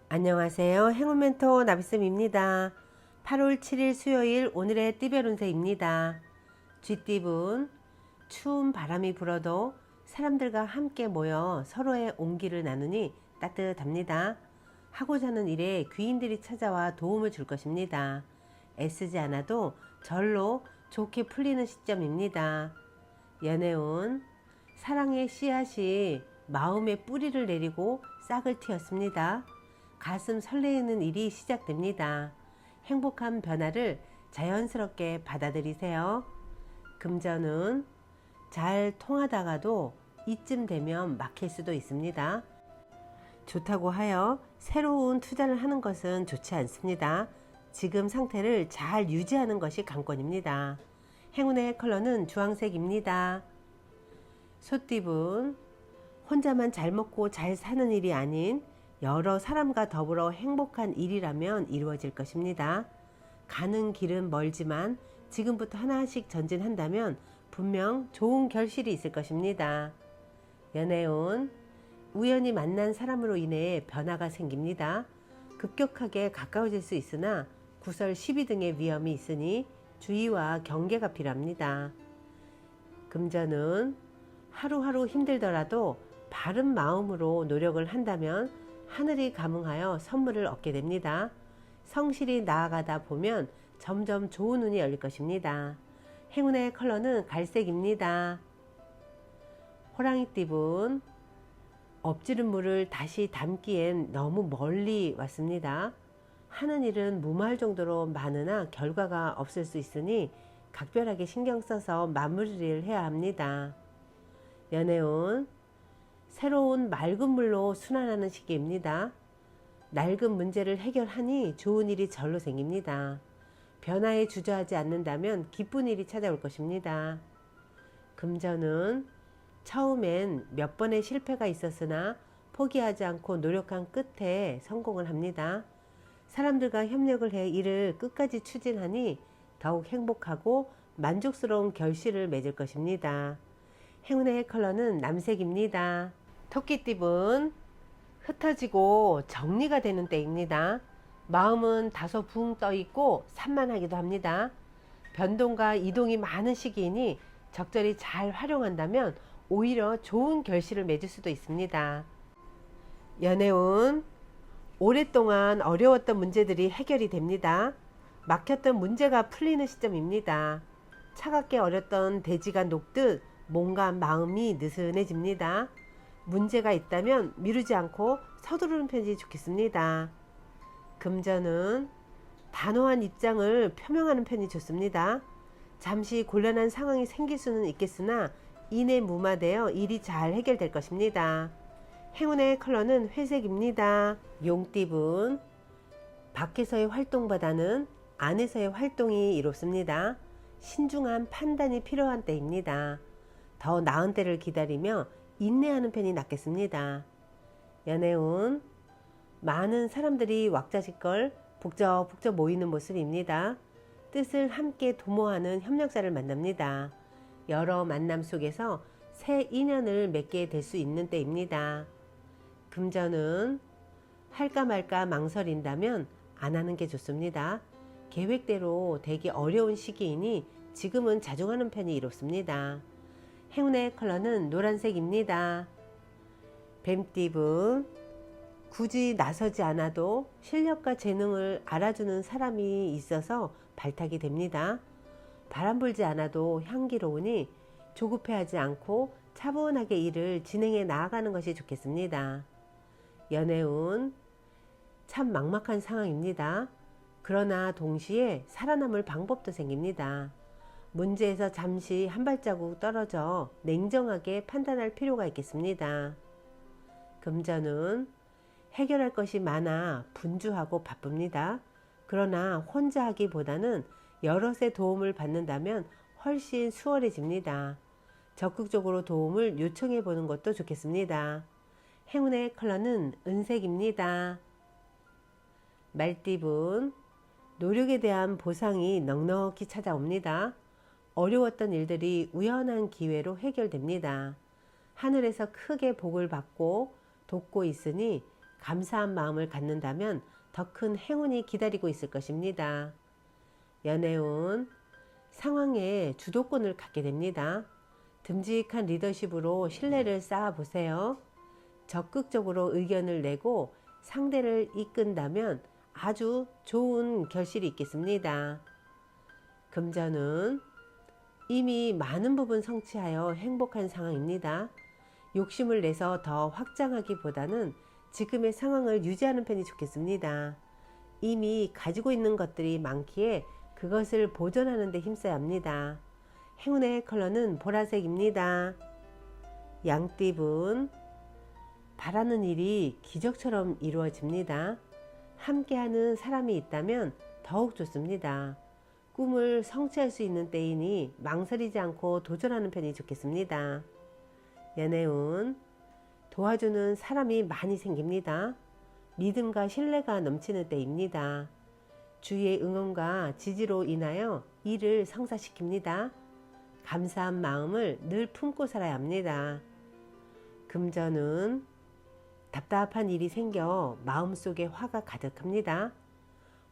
안녕하세요. 행운멘토 나비쌤입니다. 8월 7일 수요일 오늘의 띠별 운세입니다. 쥐띠분, 추운 바람이 불어도 사람들과 함께 모여 서로의 온기를 나누니 따뜻합니다. 하고자 하는 일에 귀인들이 찾아와 도움을 줄 것입니다. 애쓰지 않아도 절로 좋게 풀리는 시점입니다. 연애운, 사랑의 씨앗이 마음의 뿌리를 내리고 싹을 틔웠습니다. 가슴 설레이는 일이 시작됩니다. 행복한 변화를 자연스럽게 받아들이세요. 금전은 잘 통하다가도 이쯤 되면 막힐 수도 있습니다. 좋다고 하여 새로운 투자를 하는 것은 좋지 않습니다. 지금 상태를 잘 유지하는 것이 관건입니다. 행운의 컬러는 주황색입니다. 소띠분, 혼자만 잘 먹고 잘 사는 일이 아닌 여러 사람과 더불어 행복한 일이라면 이루어질 것입니다. 가는 길은 멀지만 지금부터 하나씩 전진한다면 분명 좋은 결실이 있을 것입니다. 연애운, 우연히 만난 사람으로 인해 변화가 생깁니다. 급격하게 가까워질 수 있으나 구설 시비 등의 위험이 있으니 주의와 경계가 필요합니다. 금전은 하루하루 힘들더라도 바른 마음으로 노력을 한다면 하늘이 감응하여 선물을 얻게 됩니다. 성실히 나아가다 보면 점점 좋은 운이 열릴 것입니다. 행운의 컬러는 갈색입니다. 호랑이띠분, 엎지른 물을 다시 담기엔 너무 멀리 왔습니다. 하는 일은 무모할 정도로 많으나 결과가 없을 수 있으니 각별하게 신경 써서 마무리를 해야 합니다. 연애운, 새로운 맑은 물로 순환하는 시기입니다. 낡은 문제를 해결하니 좋은 일이 절로 생깁니다. 변화에 주저하지 않는다면 기쁜 일이 찾아올 것입니다. 금전은 처음엔 몇 번의 실패가 있었으나 포기하지 않고 노력한 끝에 성공을 합니다. 사람들과 협력을 해 일을 끝까지 추진하니 더욱 행복하고 만족스러운 결실을 맺을 것입니다. 행운의 컬러는 남색입니다. 토끼띠분, 흩어지고 정리가 되는 때입니다. 마음은 다소 붕 떠있고 산만하기도 합니다. 변동과 이동이 많은 시기이니 적절히 잘 활용한다면 오히려 좋은 결실을 맺을 수도 있습니다. 연애운, 오랫동안 어려웠던 문제들이 해결이 됩니다. 막혔던 문제가 풀리는 시점입니다. 차갑게 얼었던 대지가 녹듯 몸과 마음이 느슨해집니다. 문제가 있다면 미루지 않고 서두르는 편이 좋겠습니다. 금전은 단호한 입장을 표명하는 편이 좋습니다. 잠시 곤란한 상황이 생길 수는 있겠으나 이내 무마되어 일이 잘 해결될 것입니다. 행운의 컬러는 회색입니다. 용띠분, 밖에서의 활동보다는 안에서의 활동이 이롭습니다. 신중한 판단이 필요한 때입니다. 더 나은 때를 기다리며 인내하는 편이 낫겠습니다. 연애운, 많은 사람들이 왁자지껄 북적북적 모이는 모습입니다. 뜻을 함께 도모하는 협력자를 만납니다. 여러 만남 속에서 새 인연을 맺게 될 수 있는 때입니다. 금전은 할까 말까 망설인다면 안 하는 게 좋습니다. 계획대로 되기 어려운 시기이니 지금은 자중하는 편이 이롭습니다. 행운의 컬러는 노란색입니다. 뱀띠분, 굳이 나서지 않아도 실력과 재능을 알아주는 사람이 있어서 발탁이 됩니다. 바람 불지 않아도 향기로우니 조급해하지 않고 차분하게 일을 진행해 나아가는 것이 좋겠습니다. 연애운, 참 막막한 상황입니다. 그러나 동시에 살아남을 방법도 생깁니다. 문제에서 잠시 한 발자국 떨어져 냉정하게 판단할 필요가 있겠습니다. 금전은 해결할 것이 많아 분주하고 바쁩니다. 그러나 혼자 하기보다는 여럿의 도움을 받는다면 훨씬 수월해집니다. 적극적으로 도움을 요청해 보는 것도 좋겠습니다. 행운의 컬러는 은색입니다. 말띠분, 노력에 대한 보상이 넉넉히 찾아옵니다. 어려웠던 일들이 우연한 기회로 해결됩니다. 하늘에서 크게 복을 받고 돕고 있으니 감사한 마음을 갖는다면 더 큰 행운이 기다리고 있을 것입니다. 연애운, 상황에 주도권을 갖게 됩니다. 듬직한 리더십으로 신뢰를 쌓아보세요. 적극적으로 의견을 내고 상대를 이끈다면 아주 좋은 결실이 있겠습니다. 금전은 이미 많은 부분 성취하여 행복한 상황입니다. 욕심을 내서 더 확장하기보다는 지금의 상황을 유지하는 편이 좋겠습니다. 이미 가지고 있는 것들이 많기에 그것을 보존하는 데 힘써야 합니다. 행운의 컬러는 보라색입니다. 양띠분, 바라는 일이 기적처럼 이루어집니다. 함께하는 사람이 있다면 더욱 좋습니다. 꿈을 성취할 수 있는 때이니 망설이지 않고 도전하는 편이 좋겠습니다. 연애운, 도와주는 사람이 많이 생깁니다. 믿음과 신뢰가 넘치는 때입니다. 주위의 응원과 지지로 인하여 일을 성사시킵니다. 감사한 마음을 늘 품고 살아야 합니다. 금전은 답답한 일이 생겨 마음속에 화가 가득합니다.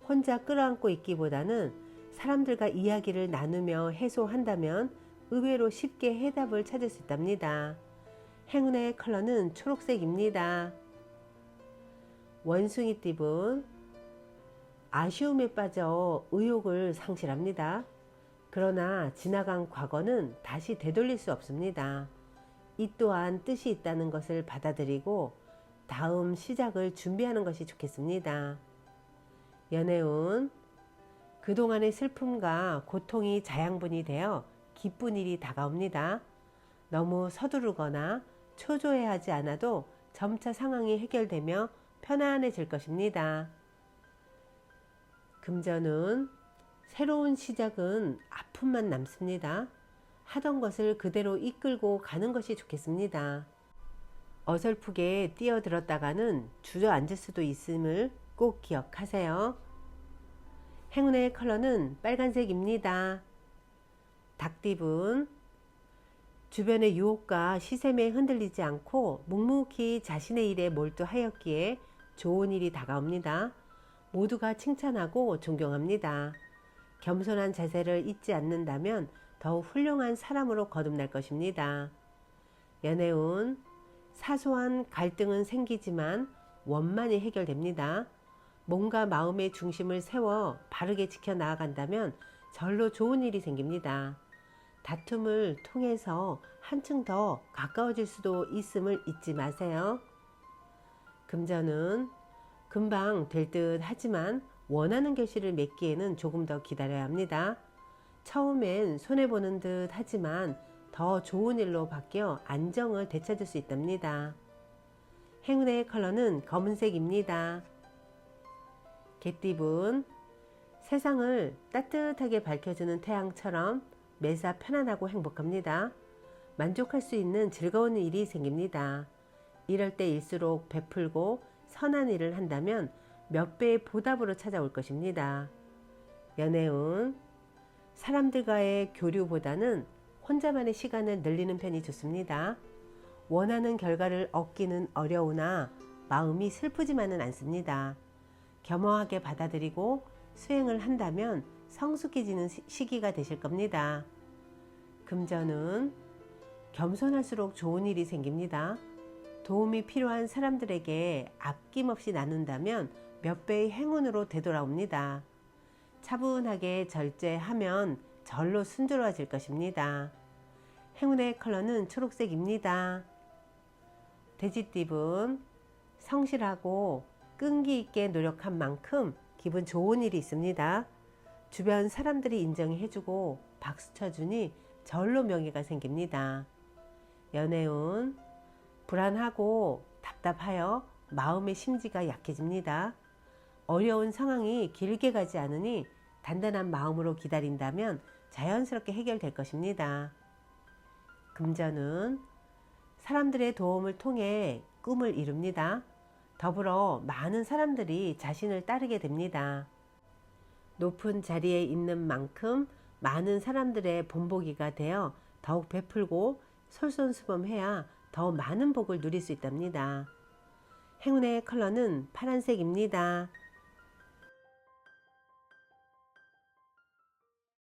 혼자 끌어안고 있기보다는 사람들과 이야기를 나누며 해소한다면 의외로 쉽게 해답을 찾을 수 있답니다. 행운의 컬러는 초록색입니다. 원숭이띠분, 아쉬움에 빠져 의욕을 상실합니다. 그러나 지나간 과거는 다시 되돌릴 수 없습니다. 이 또한 뜻이 있다는 것을 받아들이고 다음 시작을 준비하는 것이 좋겠습니다. 연애운, 그동안의 슬픔과 고통이 자양분이 되어 기쁜 일이 다가옵니다. 너무 서두르거나 초조해하지 않아도 점차 상황이 해결되며 편안해질 것입니다. 금전은 새로운 시작은 아픔만 남습니다. 하던 것을 그대로 이끌고 가는 것이 좋겠습니다. 어설프게 뛰어들었다가는 주저앉을 수도 있음을 꼭 기억하세요. 행운의 컬러는 빨간색입니다. 닭띠분, 주변의 유혹과 시샘에 흔들리지 않고 묵묵히 자신의 일에 몰두하였기에 좋은 일이 다가옵니다. 모두가 칭찬하고 존경합니다. 겸손한 자세를 잊지 않는다면 더욱 훌륭한 사람으로 거듭날 것입니다. 연애운, 사소한 갈등은 생기지만 원만히 해결됩니다. 몸과 마음의 중심을 세워 바르게 지켜나간다면 절로 좋은 일이 생깁니다. 다툼을 통해서 한층 더 가까워질 수도 있음을 잊지 마세요. 금전은 금방 될 듯 하지만 원하는 결실을 맺기에는 조금 더 기다려야 합니다. 처음엔 손해보는 듯 하지만 더 좋은 일로 바뀌어 안정을 되찾을 수 있답니다. 행운의 컬러는 검은색입니다. 개띠분, 세상을 따뜻하게 밝혀주는 태양처럼 매사 편안하고 행복합니다. 만족할 수 있는 즐거운 일이 생깁니다. 이럴 때일수록 베풀고 선한 일을 한다면 몇 배의 보답으로 찾아올 것입니다. 연애운, 사람들과의 교류보다는 혼자만의 시간을 늘리는 편이 좋습니다. 원하는 결과를 얻기는 어려우나 마음이 슬프지만은 않습니다. 겸허하게 받아들이고 수행을 한다면 성숙해지는 시기가 되실 겁니다. 금전은 겸손할수록 좋은 일이 생깁니다. 도움이 필요한 사람들에게 아낌없이 나눈다면 몇 배의 행운으로 되돌아옵니다. 차분하게 절제하면 절로 순조로워질 것입니다. 행운의 컬러는 초록색입니다. 돼지띠분, 성실하고 끈기 있게 노력한 만큼 기분 좋은 일이 있습니다. 주변 사람들이 인정해주고 박수 쳐주니 절로 명예가 생깁니다. 연애운, 불안하고 답답하여 마음의 심지가 약해집니다. 어려운 상황이 길게 가지 않으니 단단한 마음으로 기다린다면 자연스럽게 해결될 것입니다. 금전은 사람들의 도움을 통해 꿈을 이룹니다. 더불어 많은 사람들이 자신을 따르게 됩니다. 높은 자리에 있는 만큼 많은 사람들의 본보기가 되어 더욱 베풀고 솔선수범해야 더 많은 복을 누릴 수 있답니다. 행운의 컬러는 파란색입니다.